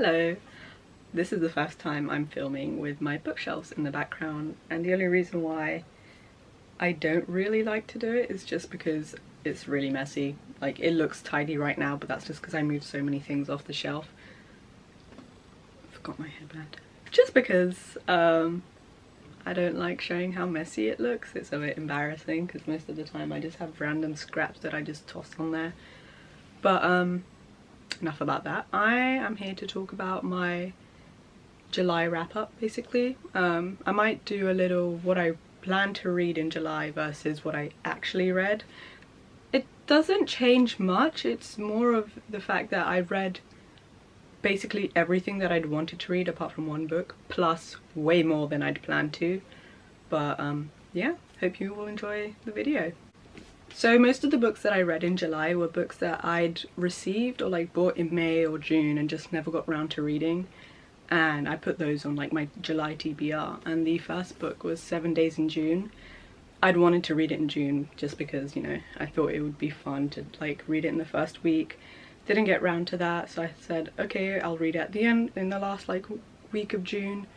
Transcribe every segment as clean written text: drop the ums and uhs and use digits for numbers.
Hello! This is the first time I'm filming with my bookshelves in the background, and the only reason why I don't really like to do it is just because it's really messy. Like, it looks tidy right now, but that's just because I moved so many things off the shelf. Forgot my headband. Just because I don't like showing how messy it looks. It's a bit embarrassing because most of the time I just have random scraps that I just toss on there. But enough about that. I am here to talk about my July wrap-up, basically. I might do a little what I plan to read in July versus what I actually read. It doesn't change much. It's more of the fact that I read basically everything that I'd wanted to read apart from one book, plus way more than I'd planned to. But yeah, hope you will enjoy the video. So most of the books that I read in July were books that I'd received or like bought in May or June and just never got around to reading, and I put those on like my July TBR. And the first book was 7 Days in June. I'd wanted to read it in June just because, you know, I thought it would be fun to like read it in the first week. Didn't get round to that, so I said okay, I'll read it at the end in the last like week of June.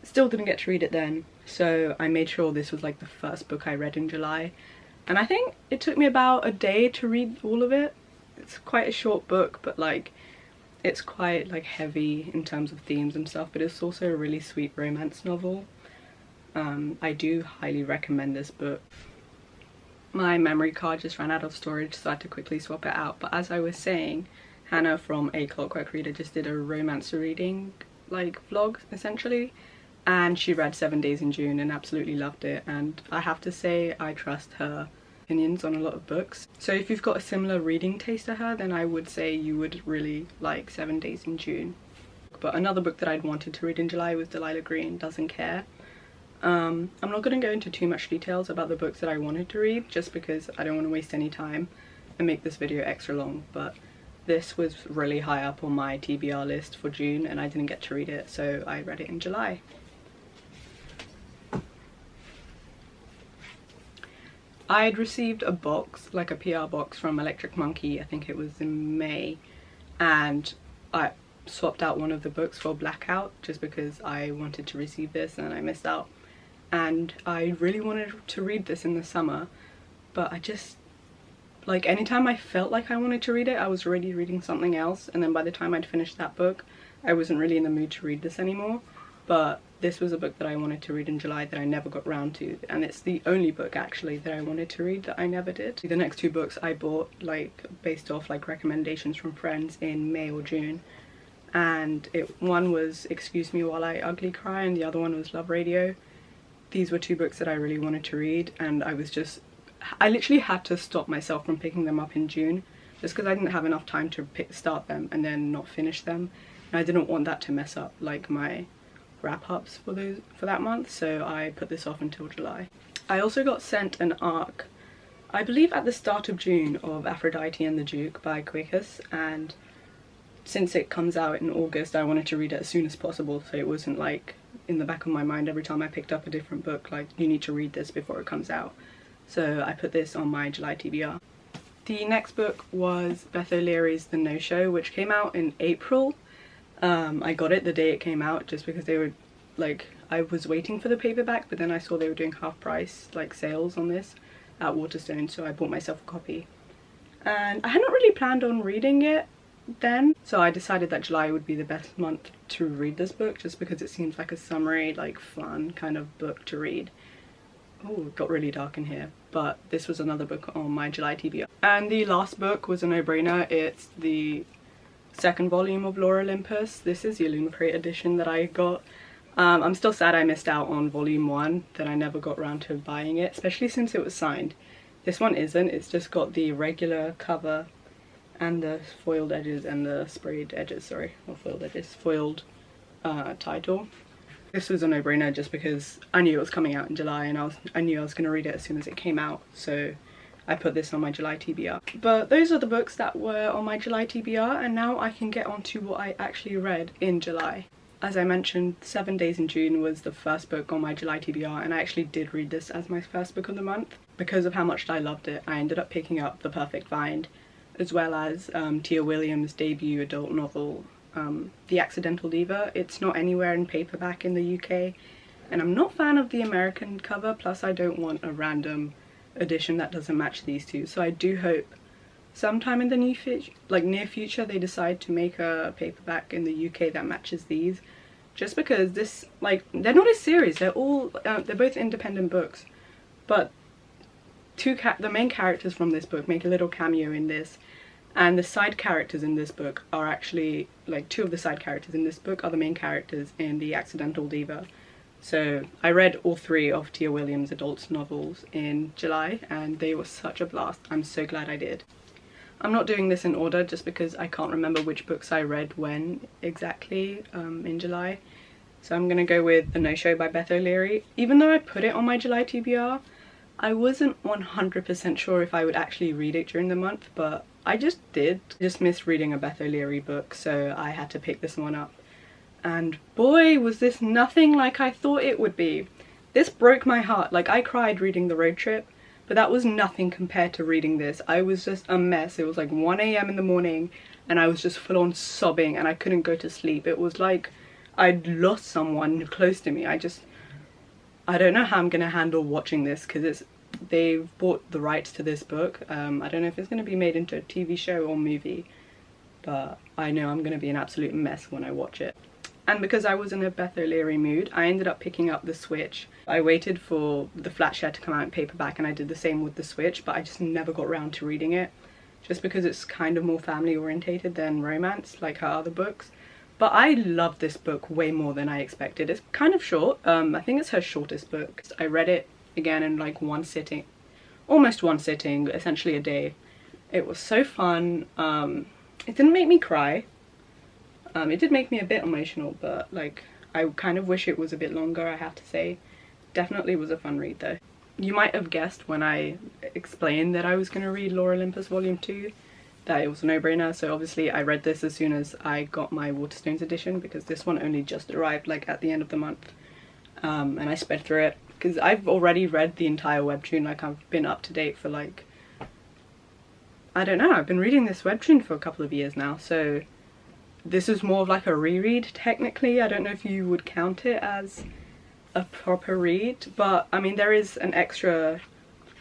Still didn't get to read it then, so I made sure this was like the first book I read in July. And I think it took me about a day to read all of it. It's quite a short book, but like it's quite like heavy in terms of themes and stuff, but it's also a really sweet romance novel. I do highly recommend this book. My memory card just ran out of storage, so I had to quickly swap it out. But as I was saying, Hannah from A Clockwork Reader just did a romance reading like vlog essentially, and she read 7 Days in June and absolutely loved it, and I have to say I trust her opinions on a lot of books. So if you've got a similar reading taste to her, then I would say you would really like 7 Days in June. But another book that I'd wanted to read in July was Delilah Green Doesn't Care. I'm not going to go into too much details about the books that I wanted to read just because I don't want to waste any time and make this video extra long, but this was really high up on my TBR list for June and I didn't get to read it, so I read it in July. I had received a box, like a PR box from Electric Monkey, I think it was in May, and I swapped out one of the books for Blackout just because I wanted to receive this and I missed out. And I really wanted to read this in the summer, but I just, like, anytime I felt like I wanted to read it, I was already reading something else, and then by the time I'd finished that book, I wasn't really in the mood to read this anymore. But this was a book that I wanted to read in July that I never got round to, and it's the only book actually that I wanted to read that I never did. The next two books I bought like based off like recommendations from friends in May or June, and one was Excuse Me While I Ugly Cry and the other one was Love Radio. These were two books that I really wanted to read, and I literally had to stop myself from picking them up in June just because I didn't have enough time to start them and then not finish them, and I didn't want that to mess up like my wrap-ups for that month, so I put this off until July. I also got sent an ARC, I believe at the start of June, of Aphrodite and the Duke by Quakers, and since it comes out in August I wanted to read it as soon as possible, so it wasn't like in the back of my mind every time I picked up a different book like you need to read this before it comes out. So I put this on my July TBR. The next book was Beth O'Leary's The No-Show, which came out in April. I got it the day it came out just because they were like, I was waiting for the paperback, but then I saw they were doing half price like sales on this at Waterstone, so I bought myself a copy. And I hadn't really planned on reading it then, so I decided that July would be the best month to read this book just because it seems like a summery, like fun kind of book to read. Oh, it got really dark in here, but this was another book on my July TBR. And the last book was a no-brainer. It's the second volume of Lore Olympus. This is the Illumicrate edition that I got. I'm still sad I missed out on volume 1, that I never got around to buying it, especially since it was signed. This one isn't, it's just got the regular cover and the foiled edges and the sprayed edges, sorry, not foiled edges, foiled title. This was a no-brainer just because I knew it was coming out in July and I knew I was going to read it as soon as it came out, so I put this on my July TBR. But those are the books that were on my July TBR, and now I can get on to what I actually read in July. As I mentioned, 7 Days in June was the first book on my July TBR, and I actually did read this as my first book of the month. Because of how much I loved it, I ended up picking up The Perfect Find, as well as Tia Williams' debut adult novel, The Accidental Diva. It's not anywhere in paperback in the UK, and I'm not a fan of the American cover, plus I don't want a random edition that doesn't match these two. So I do hope sometime in the near future they decide to make a paperback in the UK that matches these, just because this, like, they're not a series, they're both independent books, but the main characters from this book make a little cameo in this, and the side characters in this book are actually, like, two of the side characters in this book are the main characters in The Accidental Diva. So I read all 3 of Tia Williams' adult novels in July, and they were such a blast. I'm so glad I did. I'm not doing this in order just because I can't remember which books I read when exactly in July. So I'm gonna go with The No-Show by Beth O'Leary. Even though I put it on my July TBR, I wasn't 100% sure if I would actually read it during the month, but I just did. I just missed reading a Beth O'Leary book, so I had to pick this one up. And boy, was this nothing like I thought it would be. This broke my heart. Like, I cried reading The Road Trip, but that was nothing compared to reading this. I was just a mess. It was like 1 AM in the morning, and I was just full on sobbing, and I couldn't go to sleep. It was like I'd lost someone close to me. I don't know how I'm gonna handle watching this, because they've bought the rights to this book. I don't know if it's gonna be made into a TV show or movie, but I know I'm gonna be an absolute mess when I watch it. And because I was in a Beth O'Leary mood, I ended up picking up The Switch. I waited for the Flatshare to come out in paperback, and I did the same with The Switch, but I just never got around to reading it, just because it's kind of more family orientated than romance, like her other books. But I love this book way more than I expected. It's kind of short. I think it's her shortest book. I read it again in like one sitting, almost one sitting, essentially a day. It was so fun. It didn't make me cry. It did make me a bit emotional, but like, I kind of wish it was a bit longer, I have to say. Definitely was a fun read though. You might have guessed when I explained that I was going to read Lore Olympus Volume 2 that it was a no-brainer, so obviously I read this as soon as I got my Waterstones edition, because this one only just arrived like at the end of the month. And I sped through it, because I've already read the entire webtoon. Like, I've been up to date for like, I don't know, I've been reading this webtoon for a couple of years now, so this is more of like a reread technically. I don't know if you would count it as a proper read, but I mean, there is an extra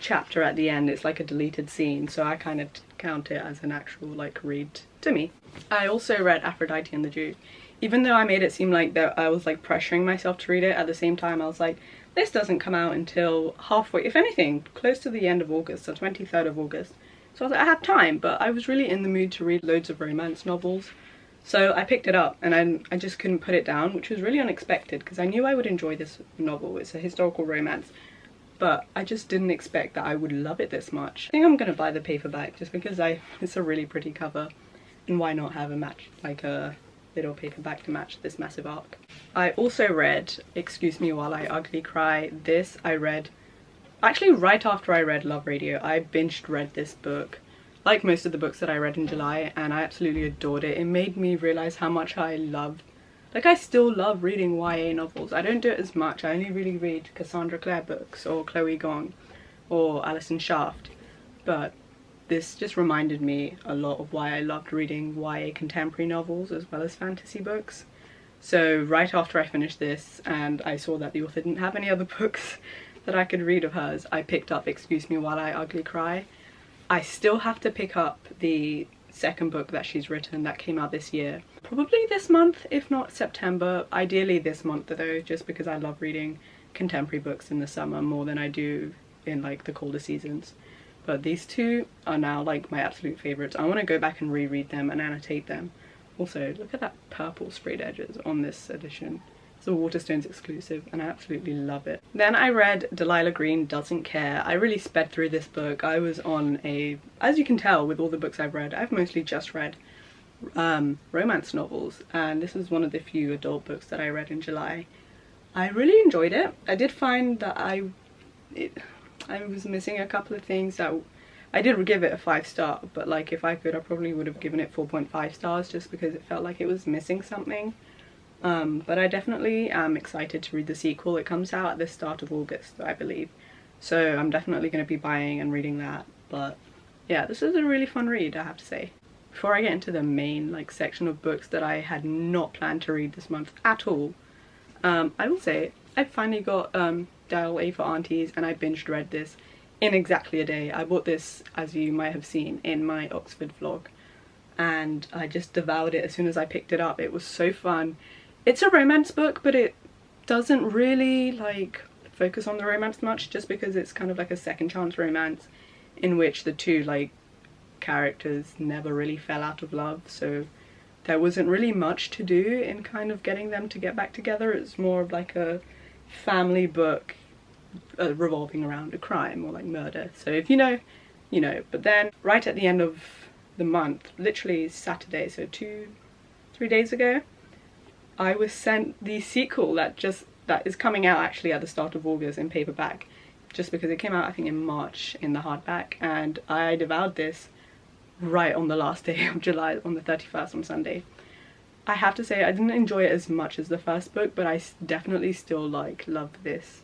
chapter at the end. It's like a deleted scene, so I kind of count it as an actual like read to me. I also read Aphrodite and the Jew. Even though I made it seem like that I was like pressuring myself to read it, at the same time I was like, this doesn't come out until halfway, if anything, close to the end of August, the 23rd of August. So I was like, I have time, but I was really in the mood to read loads of romance novels. So I picked it up, and I just couldn't put it down, which was really unexpected, because I knew I would enjoy this novel. It's a historical romance, but I just didn't expect that I would love it this much. I think I'm gonna buy the paperback just because it's a really pretty cover, and why not have a match, like a little paperback to match this massive arc. I also read Excuse Me While I Ugly Cry. This I read actually right after I read Love Radio. I binged read this book, like most of the books that I read in July, and I absolutely adored it. It made me realize how much I loved, like, I still love reading YA novels. I don't do it as much. I only really read Cassandra Clare books or Chloe Gong or Alison Shaft, but this just reminded me a lot of why I loved reading YA contemporary novels as well as fantasy books. So right after I finished this and I saw that the author didn't have any other books that I could read of hers, I picked up Excuse Me While I Ugly Cry. I still have to pick up the second book that she's written that came out this year. Probably this month, if not September. Ideally this month though, just because I love reading contemporary books in the summer more than I do in like the colder seasons. But these two are now like my absolute favourites. I want to go back and reread them and annotate them. Also, look at that purple sprayed edges on this edition. It's a Waterstones exclusive and I absolutely love it. Then I read Delilah Green Doesn't Care. I really sped through this book. I was on a, as you can tell with all the books I've read, I've mostly just read romance novels, and this is one of the few adult books that I read in July. I really enjoyed it. I did find that I was missing a couple of things. That I did give it a 5-star, but like if I could I probably would have given it 4.5 stars just because it felt like it was missing something. But I definitely am excited to read the sequel. It comes out at the start of August, I believe. So I'm definitely going to be buying and reading that. But yeah, this is a really fun read, I have to say. before I get into the main like section of books that I had not planned to read this month at all, I will say I finally got Dial A for Aunties, and I binged read this in exactly a day. I bought this, as you might have seen in my Oxford vlog, and I just devoured it as soon as I picked it up. It was so fun. It's a romance book, but it doesn't really like focus on the romance much, just because it's kind of like a second chance romance in which the two like characters never really fell out of love, so there wasn't really much to do in kind of getting them to get back together. It's more of like a family book revolving around a crime or like murder, so if you know, you know. But then right at the end of the month, literally Saturday, so 2-3 days ago, I was sent the sequel that is coming out actually at the start of August in paperback, just because it came out I think in March in the hardback, and I devoured this right on the last day of July, on the 31st, on Sunday. I have to say I didn't enjoy it as much as the first book, but I definitely still like love this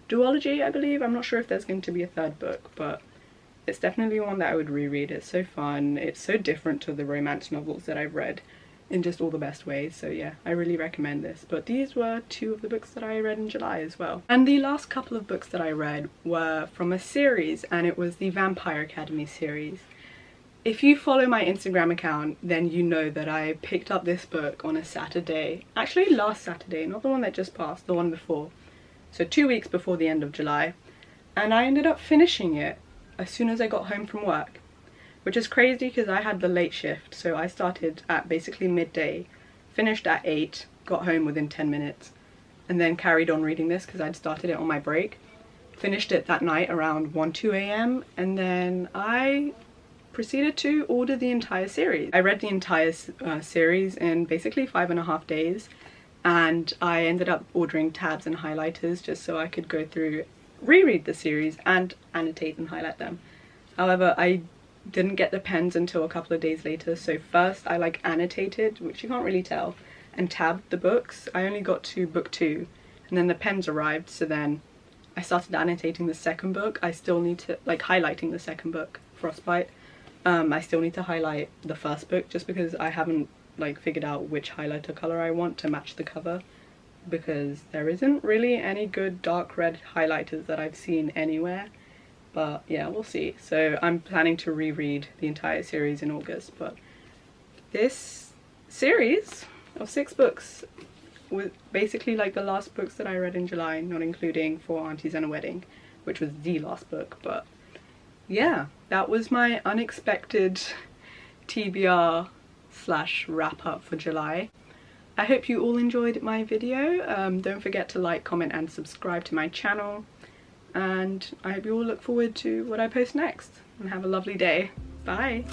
duology, I believe. I'm not sure if there's going to be a third book, but it's definitely one that I would reread. It's so fun, it's so different to the romance novels that I've read in just all the best ways, so yeah, I really recommend this. But these were 2 of the books that I read in July as well. And the last couple of books that I read were from a series, and it was the Vampire Academy series. If you follow my Instagram account, then you know that I picked up this book on a Saturday, actually last Saturday, not the one that just passed, the one before, so 2 weeks before the end of July, and I ended up finishing it as soon as I got home from work, which is crazy because I had the late shift, so I started at basically midday, finished at 8, got home within 10 minutes, and then carried on reading this because I'd started it on my break, finished it that night around 1-2 a.m, and then I proceeded to order the entire series. I read the entire series in basically 5.5 days, and I ended up ordering tabs and highlighters just so I could go through, reread the series and annotate and highlight them. However, I didn't get the pens until a couple of days later, so first I like annotated, which you can't really tell, and tabbed the books. I only got to book 2, and then the pens arrived, so then I started annotating the second book. I still need to, like, highlighting the second book, Frostbite. I still need to highlight the first book just because I haven't like figured out which highlighter color I want to match the cover, because there isn't really any good dark red highlighters that I've seen anywhere, but yeah, we'll see. So I'm planning to reread the entire series in August, but this series of 6 books was basically like the last books that I read in July, not including 4 Aunties and a Wedding, which was the last book. But yeah, that was my unexpected TBR / wrap up for July. I hope you all enjoyed my video. Don't forget to like, comment and subscribe to my channel, and I hope you all look forward to what I post next, and have a lovely day. Bye!